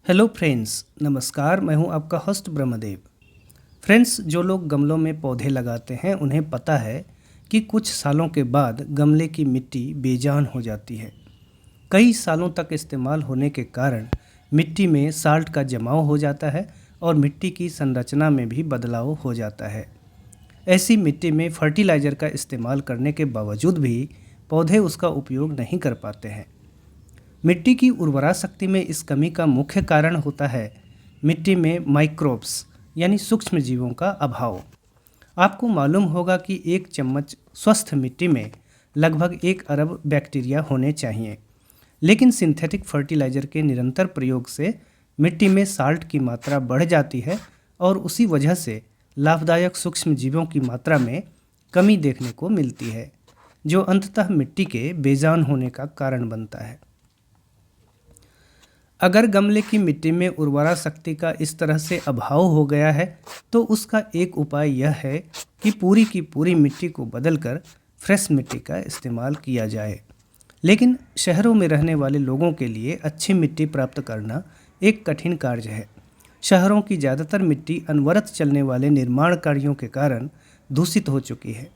Hello friends, नमस्कार। मैं हूं आपका होस्ट ब्रह्मदेव। फ्रेंड्स, जो लोग गमलों में पौधे लगाते हैं उन्हें पता है कि कुछ सालों के बाद गमले की मिट्टी बेजान हो जाती है। कई सालों तक इस्तेमाल होने के कारण मिट्टी में साल्ट का जमाव हो जाता है और मिट्टी की संरचना में भी बदलाव हो जाता है। ऐसी मिट्टी में फर्टिलाइज़र का इस्तेमाल करने के बावजूद भी पौधे उसका उपयोग नहीं कर पाते हैं। मिट्टी की उर्वरा शक्ति में इस कमी का मुख्य कारण होता है मिट्टी में माइक्रोब्स यानी सूक्ष्म जीवों का अभाव। आपको मालूम होगा कि एक चम्मच स्वस्थ मिट्टी में लगभग 1 अरब बैक्टीरिया होने चाहिए, लेकिन सिंथेटिक फर्टिलाइज़र के निरंतर प्रयोग से मिट्टी में साल्ट की मात्रा बढ़ जाती है और उसी वजह से लाभदायक सूक्ष्म जीवों की मात्रा में कमी देखने को मिलती है, जो अंततः मिट्टी के बेजान होने का कारण बनता है। अगर गमले की मिट्टी में उर्वरा शक्ति का इस तरह से अभाव हो गया है तो उसका एक उपाय यह है कि पूरी की पूरी मिट्टी को बदलकर फ्रेश मिट्टी का इस्तेमाल किया जाए। लेकिन शहरों में रहने वाले लोगों के लिए अच्छी मिट्टी प्राप्त करना एक कठिन कार्य है। शहरों की ज़्यादातर मिट्टी अनवरत चलने वाले निर्माण कार्यों के कारण दूषित हो चुकी है।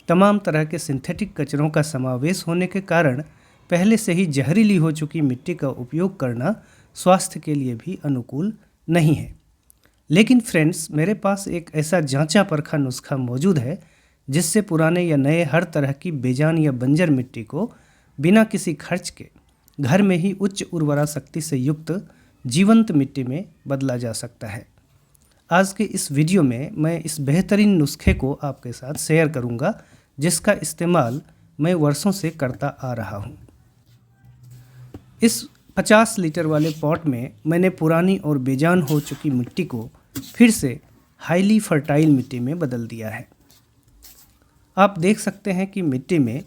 तमाम तरह के सिंथेटिक कचरों का समावेश होने के कारण पहले से ही जहरीली हो चुकी मिट्टी का उपयोग करना स्वास्थ्य के लिए भी अनुकूल नहीं है। लेकिन फ्रेंड्स, मेरे पास एक ऐसा जांचा परखा नुस्खा मौजूद है जिससे पुराने या नए हर तरह की बेजान या बंजर मिट्टी को बिना किसी खर्च के घर में ही उच्च उर्वरा शक्ति से युक्त जीवंत मिट्टी में बदला जा सकता है। आज के इस वीडियो में मैं इस बेहतरीन नुस्खे को आपके साथ शेयर करूंगा, जिसका इस्तेमाल मैं वर्षों से करता आ रहा हूं। इस 50 लीटर वाले पॉट में मैंने पुरानी और बेजान हो चुकी मिट्टी को फिर से हाईली फर्टाइल मिट्टी में बदल दिया है। आप देख सकते हैं कि मिट्टी में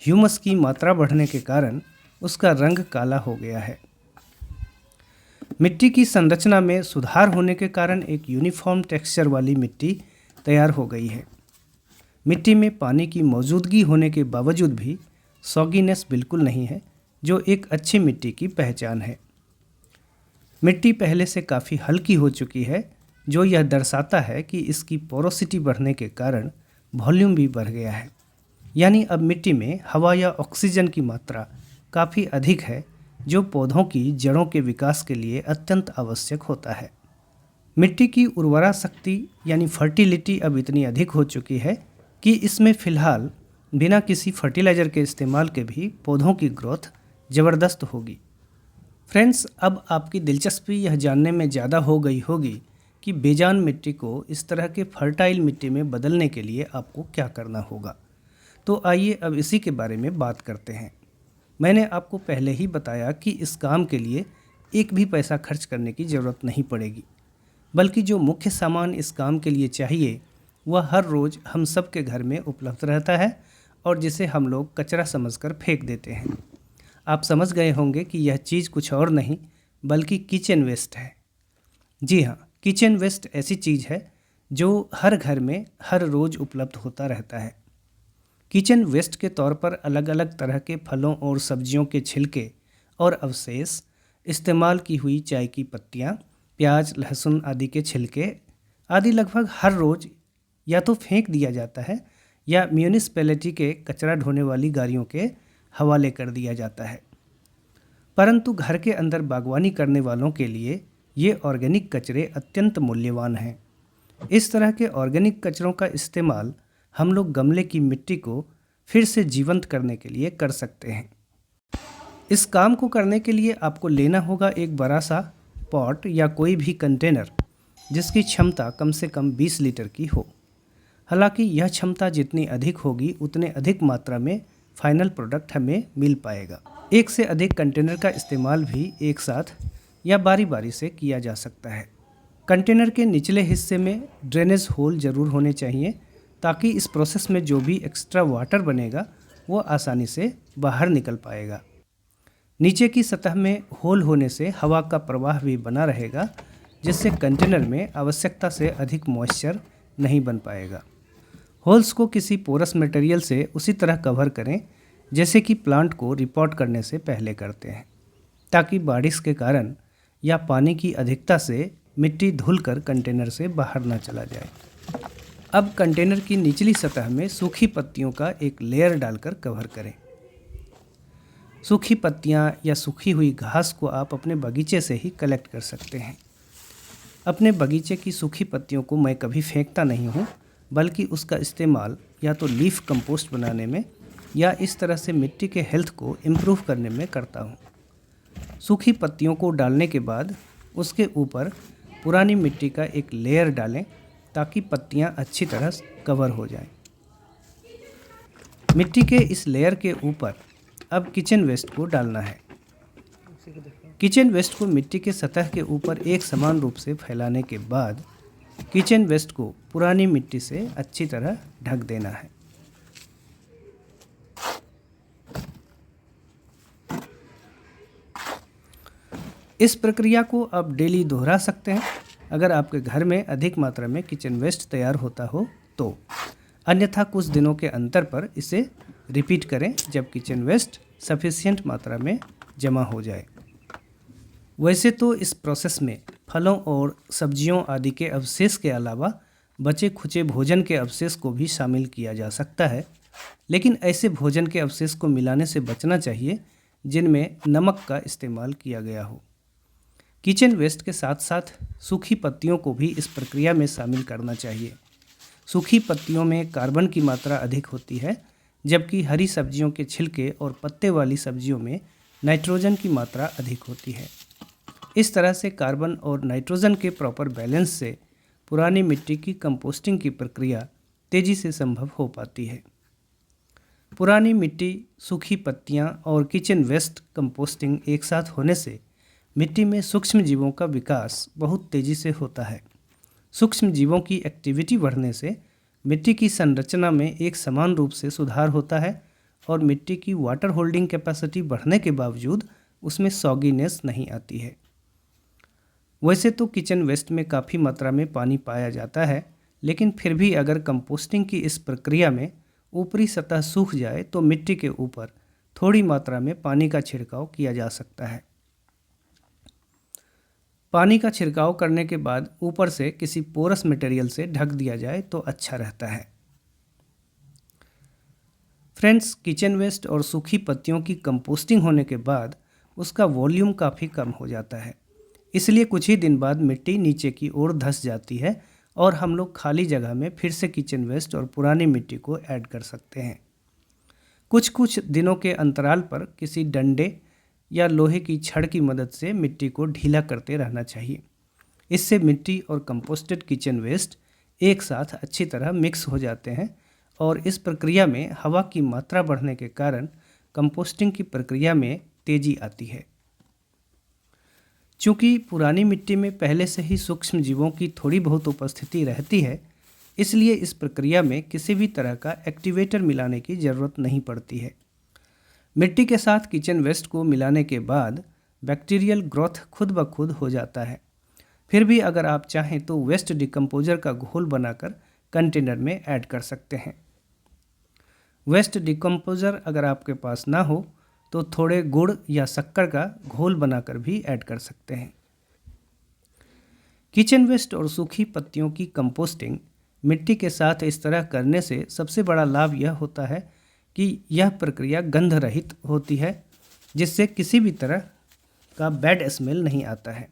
ह्यूमस की मात्रा बढ़ने के कारण उसका रंग काला हो गया है। मिट्टी की संरचना में सुधार होने के कारण एक यूनिफॉर्म टेक्सचर वाली मिट्टी तैयार हो गई है। मिट्टी में पानी की मौजूदगी होने के बावजूद भी सॉगीनेस बिल्कुल नहीं है, जो एक अच्छी मिट्टी की पहचान है। मिट्टी पहले से काफ़ी हल्की हो चुकी है, जो यह दर्शाता है कि इसकी पोरोसिटी बढ़ने के कारण वॉल्यूम भी बढ़ गया है। यानी अब मिट्टी में हवा या ऑक्सीजन की मात्रा काफ़ी अधिक है, जो पौधों की जड़ों के विकास के लिए अत्यंत आवश्यक होता है। मिट्टी की उर्वरा शक्ति यानी फर्टिलिटी अब इतनी अधिक हो चुकी है कि इसमें फ़िलहाल बिना किसी फर्टिलाइज़र के इस्तेमाल के भी पौधों की ग्रोथ ज़बरदस्त होगी। फ्रेंड्स, अब आपकी दिलचस्पी यह जानने में ज़्यादा हो गई होगी कि बेजान मिट्टी को इस तरह के फर्टाइल मिट्टी में बदलने के लिए आपको क्या करना होगा। तो आइए अब इसी के बारे में बात करते हैं। मैंने आपको पहले ही बताया कि इस काम के लिए एक भी पैसा खर्च करने की ज़रूरत नहीं पड़ेगी, बल्कि जो मुख्य सामान इस काम के लिए चाहिए वह हर रोज़ हम सब के घर में उपलब्ध रहता है और जिसे हम लोग कचरा समझकर फेंक देते हैं। आप समझ गए होंगे कि यह चीज़ कुछ और नहीं बल्कि किचन वेस्ट है। जी हाँ, किचन वेस्ट ऐसी चीज़ है जो हर घर में हर रोज़ उपलब्ध होता रहता है। किचन वेस्ट के तौर पर अलग अलग तरह के फलों और सब्जियों के छिलके और अवशेष, इस्तेमाल की हुई चाय की पत्तियाँ, प्याज, लहसुन आदि के छिलके आदि लगभग हर रोज़ या तो फेंक दिया जाता है या म्यूनिसिपैलिटी के कचरा ढोने वाली गाड़ियों के हवाले कर दिया जाता है। परंतु घर के अंदर बागवानी करने वालों के लिए ये ऑर्गेनिक कचरे अत्यंत मूल्यवान हैं। इस तरह के ऑर्गेनिक कचरों का इस्तेमाल हम लोग गमले की मिट्टी को फिर से जीवंत करने के लिए कर सकते हैं। इस काम को करने के लिए आपको लेना होगा एक बड़ा सा पॉट या कोई भी कंटेनर जिसकी क्षमता कम से कम 20 लीटर की हो। हालांकि यह क्षमता जितनी अधिक होगी उतने अधिक मात्रा में फाइनल प्रोडक्ट हमें मिल पाएगा। एक से अधिक कंटेनर का इस्तेमाल भी एक साथ या बारी बारी से किया जा सकता है। कंटेनर के निचले हिस्से में ड्रेनेज होल ज़रूर होने चाहिए ताकि इस प्रोसेस में जो भी एक्स्ट्रा वाटर बनेगा वो आसानी से बाहर निकल पाएगा। नीचे की सतह में होल होने से हवा का प्रवाह भी बना रहेगा, जिससे कंटेनर में आवश्यकता से अधिक मॉइस्चर नहीं बन पाएगा। होल्स को किसी पोरस मटेरियल से उसी तरह कवर करें जैसे कि प्लांट को रिपोर्ट करने से पहले करते हैं, ताकि बारिश के कारण या पानी की अधिकता से मिट्टी धुलकर कंटेनर से बाहर ना चला जाए। अब कंटेनर की निचली सतह में सूखी पत्तियों का एक लेयर डालकर कवर करें। सूखी पत्तियां या सूखी हुई घास को आप अपने बगीचे से ही कलेक्ट कर सकते हैं। अपने बगीचे की सूखी पत्तियों को मैं कभी फेंकता नहीं हूँ, बल्कि उसका इस्तेमाल या तो लीफ कंपोस्ट बनाने में या इस तरह से मिट्टी के हेल्थ को इम्प्रूव करने में करता हूँ। सूखी पत्तियों को डालने के बाद उसके ऊपर पुरानी मिट्टी का एक लेयर डालें ताकि पत्तियाँ अच्छी तरह कवर हो जाएं। मिट्टी के इस लेयर के ऊपर अब किचन वेस्ट को डालना है। किचन वेस्ट को मिट्टी के सतह के ऊपर एक समान रूप से फैलाने के बाद किचन वेस्ट को पुरानी मिट्टी से अच्छी तरह ढक देना है। इस प्रक्रिया को आप डेली दोहरा सकते हैं अगर आपके घर में अधिक मात्रा में किचन वेस्ट तैयार होता हो तो। अन्यथा कुछ दिनों के अंतर पर इसे रिपीट करें जब किचन वेस्ट सफिशिएंट मात्रा में जमा हो जाए। वैसे तो इस प्रोसेस में फलों और सब्जियों आदि के अवशेष के अलावा बचे खुचे भोजन के अवशेष को भी शामिल किया जा सकता है, लेकिन ऐसे भोजन के अवशेष को मिलाने से बचना चाहिए जिनमें नमक का इस्तेमाल किया गया हो। किचन वेस्ट के साथ साथ सूखी पत्तियों को भी इस प्रक्रिया में शामिल करना चाहिए। सूखी पत्तियों में कार्बन की मात्रा अधिक होती है, जबकि हरी सब्जियों के छिलके और पत्ते वाली सब्जियों में नाइट्रोजन की मात्रा अधिक होती है। इस तरह से कार्बन और नाइट्रोजन के प्रॉपर बैलेंस से पुरानी मिट्टी की कंपोस्टिंग की प्रक्रिया तेज़ी से संभव हो पाती है। पुरानी मिट्टी, सूखी पत्तियां और किचन वेस्ट कंपोस्टिंग एक साथ होने से मिट्टी में सूक्ष्म जीवों का विकास बहुत तेज़ी से होता है। सूक्ष्म जीवों की एक्टिविटी बढ़ने से मिट्टी की संरचना में एक समान रूप से सुधार होता है और मिट्टी की वाटर होल्डिंग कैपेसिटी बढ़ने के बावजूद उसमें सॉगीनेस नहीं आती है। वैसे तो किचन वेस्ट में काफ़ी मात्रा में पानी पाया जाता है, लेकिन फिर भी अगर कंपोस्टिंग की इस प्रक्रिया में ऊपरी सतह सूख जाए तो मिट्टी के ऊपर थोड़ी मात्रा में पानी का छिड़काव किया जा सकता है। पानी का छिड़काव करने के बाद ऊपर से किसी पोरस मटेरियल से ढक दिया जाए तो अच्छा रहता है। फ्रेंड्स, किचन वेस्ट और सूखी पत्तियों की कंपोस्टिंग होने के बाद उसका वॉल्यूम काफ़ी कम हो जाता है, इसलिए कुछ ही दिन बाद मिट्टी नीचे की ओर धंस जाती है और हम लोग खाली जगह में फिर से किचन वेस्ट और पुरानी मिट्टी को ऐड कर सकते हैं। कुछ कुछ दिनों के अंतराल पर किसी डंडे या लोहे की छड़ की मदद से मिट्टी को ढीला करते रहना चाहिए। इससे मिट्टी और कंपोस्टेड किचन वेस्ट एक साथ अच्छी तरह मिक्स हो जाते हैं और इस प्रक्रिया में हवा की मात्रा बढ़ने के कारण कंपोस्टिंग की प्रक्रिया में तेज़ी आती है। चूँकि पुरानी मिट्टी में पहले से ही सूक्ष्म जीवों की थोड़ी बहुत उपस्थिति रहती है, इसलिए इस प्रक्रिया में किसी भी तरह का एक्टिवेटर मिलाने की ज़रूरत नहीं पड़ती है। मिट्टी के साथ किचन वेस्ट को मिलाने के बाद बैक्टीरियल ग्रोथ खुद ब खुद हो जाता है। फिर भी अगर आप चाहें तो वेस्ट डिकम्पोजर का घोल बनाकर कंटेनर में ऐड कर सकते हैं। वेस्ट डिकम्पोजर अगर आपके पास ना हो तो थोड़े गुड़ या शक्कर का घोल बनाकर भी ऐड कर सकते हैं। किचन वेस्ट और सूखी पत्तियों की कंपोस्टिंग मिट्टी के साथ इस तरह करने से सबसे बड़ा लाभ यह होता है कि यह प्रक्रिया गंध रहित होती है, जिससे किसी भी तरह का बैड स्मेल नहीं आता है।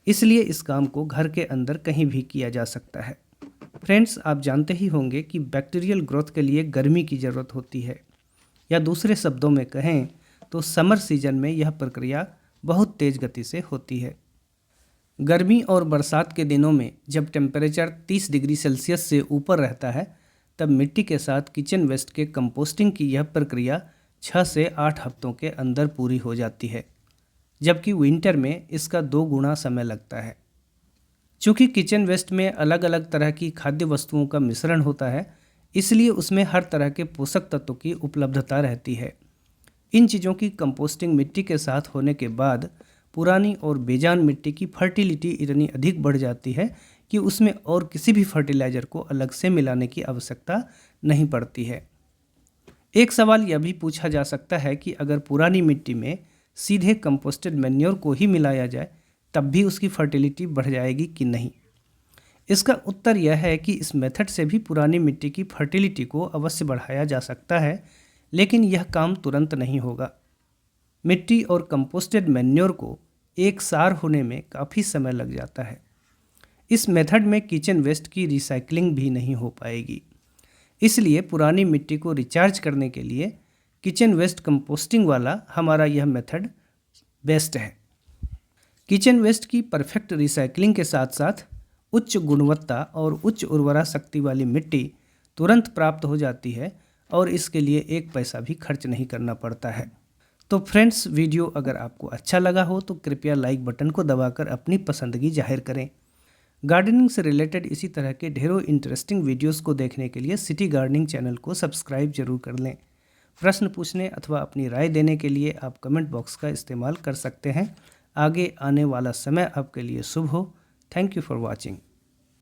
इसलिए इस काम को घर के अंदर कहीं भी किया जा सकता है। फ्रेंड्स, आप जानते ही होंगे कि बैक्टीरियल ग्रोथ के लिए गर्मी की ज़रूरत होती है, या दूसरे शब्दों में कहें तो समर सीजन में यह प्रक्रिया बहुत तेज़ गति से होती है। गर्मी और बरसात के दिनों में जब टेम्परेचर 30 डिग्री सेल्सियस से ऊपर रहता है, तब मिट्टी के साथ किचन वेस्ट के कंपोस्टिंग की यह प्रक्रिया 6 से 8 हफ्तों के अंदर पूरी हो जाती है, जबकि विंटर में इसका 2 गुना समय लगता है। चूँकि किचन वेस्ट में अलग अलग तरह की खाद्य वस्तुओं का मिश्रण होता है, इसलिए उसमें हर तरह के पोषक तत्वों की उपलब्धता रहती है। इन चीज़ों की कंपोस्टिंग मिट्टी के साथ होने के बाद पुरानी और बेजान मिट्टी की फर्टिलिटी इतनी अधिक बढ़ जाती है कि उसमें और किसी भी फर्टिलाइज़र को अलग से मिलाने की आवश्यकता नहीं पड़ती है। एक सवाल यह भी पूछा जा सकता है कि अगर पुरानी मिट्टी में सीधे कंपोस्टेड मैन्योर को ही मिलाया जाए तब भी उसकी फर्टिलिटी बढ़ जाएगी कि नहीं? इसका उत्तर यह है कि इस मेथड से भी पुरानी मिट्टी की फर्टिलिटी को अवश्य बढ़ाया जा सकता है, लेकिन यह काम तुरंत नहीं होगा। मिट्टी और कंपोस्टेड मैन्योर को एक सार होने में काफ़ी समय लग जाता है। इस मेथड में किचन वेस्ट की रिसाइकलिंग भी नहीं हो पाएगी। इसलिए पुरानी मिट्टी को रिचार्ज करने के लिए किचन वेस्ट कंपोस्टिंग वाला हमारा यह मेथड बेस्ट है। किचन वेस्ट की परफेक्ट रिसाइकलिंग के साथ साथ उच्च गुणवत्ता और उच्च उर्वरा शक्ति वाली मिट्टी तुरंत प्राप्त हो जाती है और इसके लिए एक पैसा भी खर्च नहीं करना पड़ता है। तो फ्रेंड्स, वीडियो अगर आपको अच्छा लगा हो तो कृपया लाइक बटन को दबाकर अपनी पसंदगी जाहिर करें। गार्डनिंग से रिलेटेड इसी तरह के ढेरों इंटरेस्टिंग वीडियोस को देखने के लिए सिटी गार्डनिंग चैनल को सब्सक्राइब जरूर कर लें। प्रश्न पूछने अथवा अपनी राय देने के लिए आप कमेंट बॉक्स का इस्तेमाल कर सकते हैं। आगे आने वाला समय आपके लिए शुभ हो। Thank you for watching.